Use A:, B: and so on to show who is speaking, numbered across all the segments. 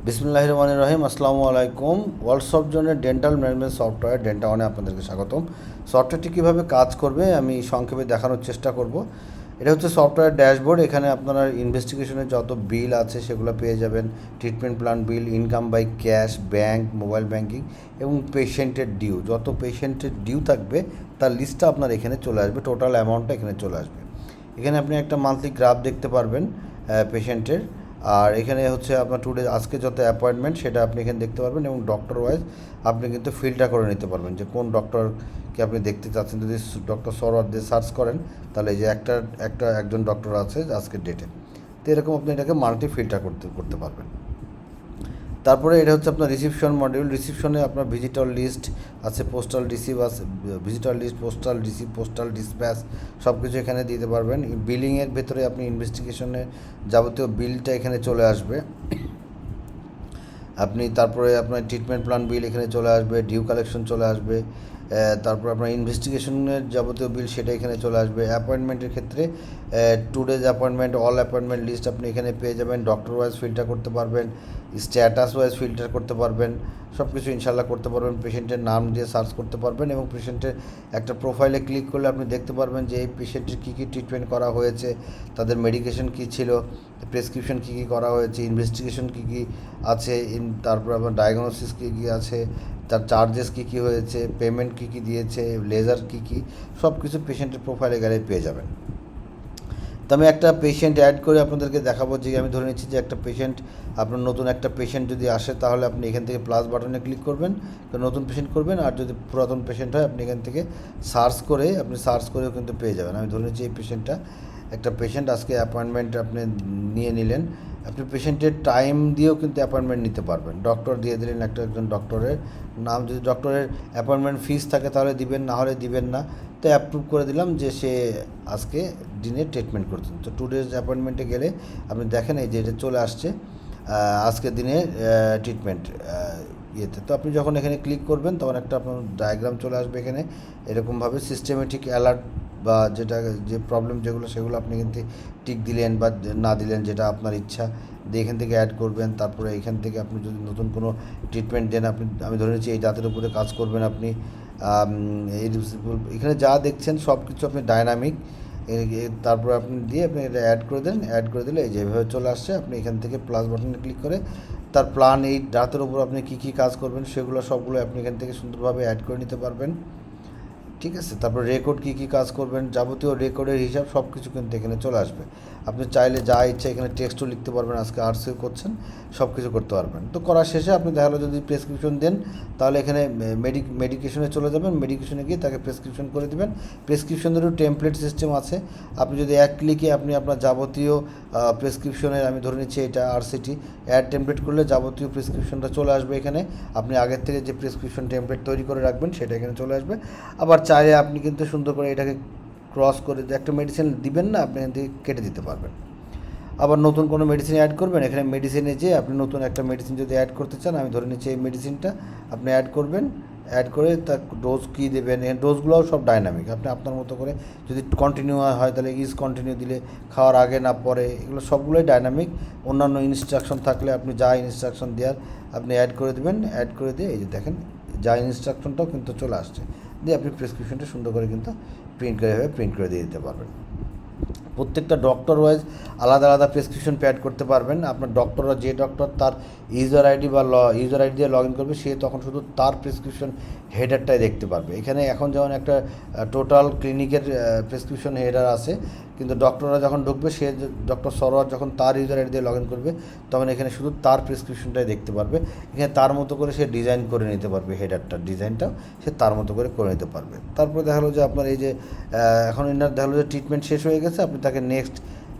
A: বিসমিল্লাহির রহমানির রহিম। আসসালামু আলাইকুম। ওয়ার্ল্ড জোনের ডেন্টাল ম্যানেজমেন্ট সফটওয়্যার ডেন্টাওয়ানে আপনাদেরকে স্বাগতম। সফটওয়্যারটি কীভাবে কাজ করবে আমি সংক্ষেপে দেখানোর চেষ্টা করব। এটা হচ্ছে সফটওয়্যার ড্যাশবোর্ড। এখানে আপনারা ইনভেস্টিগেশনের যত বিল আছে সেগুলো পেয়ে যাবেন। Treatment plan bill, income by cash, bank, mobile banking এবং পেশেন্টের ডিউ। যত পেশেন্টের ডিউ থাকবে তার লিস্টটা আপনার এখানে চলে আসবে, টোটাল অ্যামাউন্টটা এখানে চলে আসবে। এখানে আপনি একটা মান্থলি গ্রাফ দেখতে পারবেন পেশেন্টের। আর এখানে হচ্ছে আপনার টুডে আজকে যত অ্যাপয়েন্টমেন্ট সেটা আপনি এখানে দেখতে পারবেন এবং ডক্টর ওয়াইজ আপনি কিন্তু ফিল্টার করে নিতে পারবেন যে কোন ডক্টরকে আপনি দেখতে চাচ্ছেন। যদি ডক্টর সরওয়ার দিয়ে সার্চ করেন তাহলে যে একজন ডক্টর আছে আজকের ডেটে, তো এরকম আপনি এটাকে মাল্টি ফিল্টার করতে পারবেন। তারপরে এটা হচ্ছে আপনার রিসিপশন মডিউল। রিসিপশনে আপনার ভিজিটর লিস্ট আছে, পোস্টাল রিসিভ আছে, visitor list, postal receive, postal dispatch সব কিছু এখানে দিতে পারবেন। বিলিংয়ের ভেতরে আপনি ইনভেস্টিগেশনের যাবতীয় বিলটা এখানে চলে আসবে। আপনি তারপরে আপনার ট্রিটমেন্ট প্ল্যান বিল এখানে চলে আসবে, ডিউ কালেকশন চলে আসবে, তারপর আপনার ইনভেস্টিগেশনের যাবতীয় বিল সেটা এখানে চলে আসবে। অ্যাপয়েন্টমেন্টের ক্ষেত্রে today's appointment, all appointment list আপনি এখানে পেয়ে যাবেন। ডক্টর ওয়াইজ ফিল্টার করতে পারবেন, স্ট্যাটাস ওয়াইজ ফিল্টার করতে পারবেন, সব কিছু ইনশাল্লাহ করতে পারবেন। পেশেন্টের নাম দিয়ে সার্চ করতে পারবেন এবং পেশেন্টের একটা প্রোফাইলে ক্লিক করলে আপনি দেখতে পারবেন যে এই পেশেন্টের কী কী ট্রিটমেন্ট করা হয়েছে, তাদের মেডিকেশন কী ছিল, প্রেসক্রিপশন কী কী করা হয়েছে, ইনভেস্টিগেশন কী কী আছে, তারপর আপনার ডায়াগনোসিস কী কী আছে, তার চার্জেস কী কী হয়েছে, পেমেন্ট কী কী দিয়েছে, লেজার কী কী, সব কিছু পেশেন্টের প্রোফাইলে গেলে পেয়ে যাবেন। তো আমি একটা পেশেন্ট অ্যাড করে আপনাদেরকে দেখাবো। যে আমি ধরে নিচ্ছি যে একটা পেশেন্ট, আপনার নতুন একটা পেশেন্ট যদি আসে তাহলে আপনি এখান থেকে প্লাস বাটনে ক্লিক করবেন, তো নতুন পেশেন্ট করবেন। আর যদি পুরাতন পেশেন্ট হয় আপনি এখান থেকে সার্চ করেও কিন্তু পেয়ে যাবেন। আমি ধরে নিচ্ছি এই পেশেন্টটা একটা পেশেন্ট, আজকে অ্যাপয়েন্টমেন্ট আপনি নিয়ে নিলেন। আপনি পেশেন্টের টাইম দিয়েও কিন্তু অ্যাপয়েন্টমেন্ট নিতে পারবেন। ডক্টর দিয়ে দিলেন একজন ডক্টরের নাম, যদি ডক্টরের অ্যাপয়েন্টমেন্ট ফিস থাকে তাহলে দিবেন, না হলে দিবেন না। তো অ্যাপ্রুভ করে দিলাম যে সে আজকে দিনে ট্রিটমেন্ট করছেন। তো টুডেজ অ্যাপয়েন্টমেন্টে গেলে আপনি দেখেন এই যে এটা চলে আসছে আজকের দিনে ট্রিটমেন্ট ইয়েতে। তো আপনি যখন এখানে ক্লিক করবেন তখন একটা আপনার ডায়াগ্রাম চলে আসবে এখানে এরকমভাবে, সিস্টেমেটিক অ্যালার্ট বা যে প্রবলেম সেগুলো আপনি কিন্তু টিক দিলেন বা না দিলেন, যেটা আপনার ইচ্ছা দিয়ে এখান থেকে অ্যাড করবেন। তারপরে এখান থেকে আপনি যদি নতুন কোনো ট্রিটমেন্ট দেন, আমি ধরে নিচ্ছি এই দাঁতের উপরে কাজ করবেন আপনি, এখানে যা দেখছেন সব কিছু আপনি ডায়নামিক, তারপরে আপনি দিয়ে আপনি এটা অ্যাড করে দেন। অ্যাড করে দিলে এই যেভাবে চলে আসছে, আপনি এখান থেকে প্লাস বাটনে ক্লিক করে তার প্ল্যান, এই দাঁতের উপর আপনি কী কী কাজ করবেন সবগুলো আপনি এখান থেকে সুন্দরভাবে অ্যাড করে নিতে পারবেন। ঠিক আছে, তারপর রেকর্ড কী কী কাজ করবেন, যাবতীয় রেকর্ডের হিসাব সব কিছু কিন্তু এখানে চলে আসবে। আপনি চাইলে যা ইচ্ছা এখানে টেক্সটও লিখতে পারবেন, আজকে আর্টসে করছেন, সব কিছু করতে পারবেন। তো করার শেষে আপনি দেখা হলো যদি প্রেসক্রিপশন দেন তাহলে এখানে মেডিকেশনে চলে যাবেন, মেডিকেশনে গিয়ে তাকে প্রেসক্রিপশন করে দেবেন। প্রেসক্রিপশনেরও টেমপ্লেট সিস্টেম আছে, আপনি যদি এক ক্লিকে আপনি আপনার যাবতীয় প্রেসক্রিপশনের, আমি ধরে নিচ্ছি এটা আরসিটি, অ্যাড টেমপ্লেট করলে যাবতীয় প্রেসক্রিপশনটা চলে আসবে এখানে। আপনি আগের থেকে যে প্রেসক্রিপশন টেমপ্লেট তৈরি করে রাখবেন সেটা এখানে চলে আসবে। আবার চাইলে আপনি কিন্তু সুন্দর করে এটাকে ক্রস করে যে একটা মেডিসিন দিবেন না, আপনি এখান থেকে কেটে দিতে পারবেন। আবার নতুন কোনো মেডিসিন অ্যাড করবেন, এখানে মেডিসিনে যে আপনি নতুন একটা মেডিসিন যদি অ্যাড করতে চান, আমি ধরে নিচ্ছি এই মেডিসিনটা আপনি অ্যাড করবেন। অ্যাড করে তার ডোজ কী দেবেন, এই ডোজগুলোও সব ডায়নামিক, আপনি আপনার মতো করে যদি কন্টিনিউ হয় তাহলে কন্টিনিউ দিলে, খাওয়ার আগে না পরে, এগুলো সবগুলোই ডায়নামিক। অন্যান্য ইনস্ট্রাকশন থাকলে আপনি যা ইনস্ট্রাকশন দেওয়ার আপনি অ্যাড করে দেবেন। অ্যাড করে দিয়ে এই যে দেখেন যা ইনস্ট্রাকশনটাও কিন্তু চলে আসছে, দিয়ে আপনি প্রেসক্রিপশনটা সুন্দর করে কিন্তু প্রিন্ট করে দিয়ে দিতে পারবেন। প্রত্যেকটা ডক্টর ওয়াইজ আলাদা আলাদা প্রেসক্রিপশন প্যাড করতে পারবেন। আপনার ডক্টররা যে ডক্টর তার ইউজার আইডি দিয়ে লগ ইন করবে, সে তখন শুধু তার প্রেসক্রিপশন হেডারটাই দেখতে পারবে। এখানে এখন যেমন একটা টোটাল ক্লিনিকের প্রেসক্রিপশন হেডার আছে, কিন্তু ডক্টররা যখন ঢুকবে, সে ডক্টর সরোয়ার যখন তার ইউজার আইডি দিয়ে লগ ইন করবে তখন এখানে শুধু তার প্রেসক্রিপশনটাই দেখতে পারবে। এখানে তার মতো করে সে ডিজাইন করে নিতে পারবে, হেডারটার ডিজাইনটাও সে তার মতো করে নিতে পারবে। তারপরে দেখা হলো যে আপনার এই যে এখন এনার দেখা হলো যে ট্রিটমেন্ট শেষ হয়ে গেছে, আপনি তাকে নেক্সট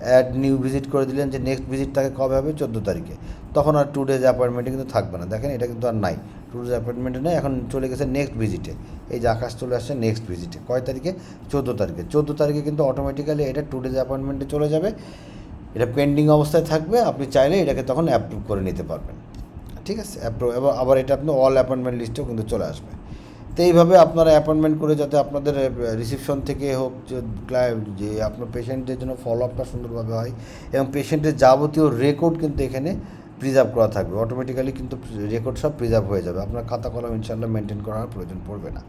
A: অ্যাড নিউ ভিজিট করে দিলেন, যে নেক্সট ভিজিট তাকে কবে হবে, 14 তারিখে। তখন আর 2 ডেজ অ্যাপয়েন্টমেন্টে কিন্তু থাকবে না, দেখেন এটা কিন্তু আর নাই, 2 ডেজ অ্যাপয়েন্টমেন্টে নেই, এখন চলে গেছে নেক্সট ভিজিটে। এই যে আকাশ চলে আসছে নেক্সট ভিজিটে, কয় তারিখে, 14 তারিখে। 14 তারিখে কিন্তু অটোমেটিক্যালি এটা 2 ডেজ অ্যাপয়েন্টমেন্টে চলে যাবে, এটা পেন্ডিং অবস্থায় থাকবে। আপনি চাইলে এটাকে তখন অ্যাপ্রুভ করে নিতে পারবেন। ঠিক আছে, অ্যাপ্রুভ, এবং আবার এটা আপনি অল অ্যাপয়েন্টমেন্ট লিস্টেও কিন্তু চলে আসবে। তো এইভাবে আপনারা অ্যাপয়েন্টমেন্ট করে যাতে আপনাদের রিসিপশন থেকে হোক, যে আপনার পেশেন্টের জন্য ফলো আপটা সুন্দরভাবে হয় এবং পেশেন্টের যাবতীয় রেকর্ড কিন্তু এখানে প্রিজার্ভ করা থাকবে, অটোমেটিক্যালি কিন্তু রেকর্ড সব প্রিজার্ভ হয়ে যাবে, আপনার খাতা কলম ইনশাল্লাহ মেনটেন করার প্রয়োজন পড়বে না।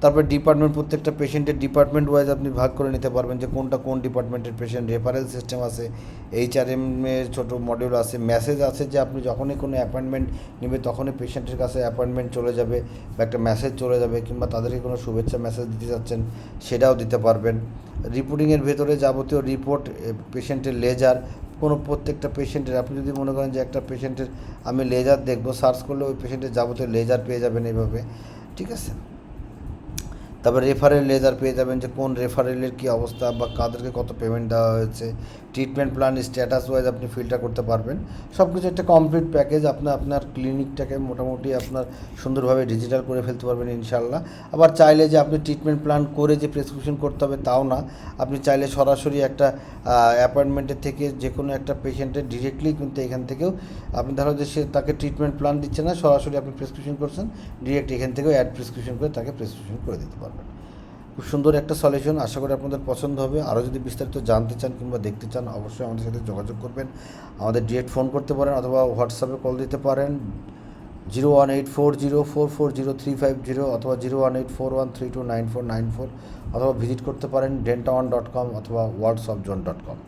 A: তারপর ডিপার্টমেন্ট, প্রত্যেকটা পেশেন্টের ডিপার্টমেন্ট ওয়াইজ আপনি ভাগ করে নিতে পারবেন যে কোনটা কোন ডিপার্টমেন্টের পেশেন্ট। রেফারেল সিস্টেম আছে, HRM এর ছোটো মডিউল আছে, মেসেজ আছে যে আপনি যখনই কোনো অ্যাপয়েন্টমেন্ট নেবে তখনই পেশেন্টের কাছে অ্যাপয়েন্টমেন্ট চলে যাবে বা একটা মেসেজ চলে যাবে, কিংবা তাদেরকে কোনো শুভেচ্ছা মেসেজ দিতে যাচ্ছেন সেটাও দিতে পারবেন। রিপোর্টিংয়ের ভেতরে যাবতীয় রিপোর্ট, পেশেন্টের লেজার, কোনো প্রত্যেকটা পেশেন্টের আপনি যদি মনে করেন যে একটা পেশেন্টের আমি লেজার দেখবো, সার্চ করলে ওই পেশেন্টের যাবতীয় লেজার পেয়ে যাবেন এইভাবে, ঠিক আছে। তারপর রেফারেল লেজার পেয়ে যাবেন যে কোন রেফারেলের কী অবস্থা বা কাদেরকে কত পেমেন্ট দেওয়া হয়েছে। ট্রিটমেন্ট প্ল্যান স্ট্যাটাস ওয়াইজ আপনি ফিল্টার করতে পারবেন। সব কিছু একটা কমপ্লিট প্যাকেজ, আপনার ক্লিনিকটাকে মোটামুটি আপনার সুন্দরভাবে ডিজিটাল করে ফেলতে পারবেন ইনশাল্লাহ। আবার চাইলে যে আপনি ট্রিটমেন্ট প্ল্যান করে যে প্রেসক্রিপশন করতে হবে তাও না, আপনি চাইলে সরাসরি একটা অ্যাপয়েন্টমেন্টের থেকে যে কোনো একটা পেশেন্টের ডিরেক্টলি কিন্তু এখান থেকেও আপনি ধরো যে সে তাকে ট্রিটমেন্ট প্ল্যান দিচ্ছে না, সরাসরি আপনি প্রেসক্রিপশন করছেন, ডিরেক্ট এখান থেকেও অ্যাড প্রেসক্রিপশন করে তাকে প্রেসক্রিপশন করে দিতে পারবেন। খুব সুন্দর একটা সলিউশন, আশা করি আপনাদের পছন্দ হবে। আরও যদি বিস্তারিত জানতে চান কিংবা দেখতে চান অবশ্যই আমাদের সাথে যোগাযোগ করবেন, আমাদের ডিরেক্ট ফোন করতে পারেন অথবা হোয়াটসঅ্যাপে কল দিতে পারেন 01840440350 অথবা 01841329494 অথবা ভিজিট করতে পারেন denta1.com অথবা worldsofzone.com।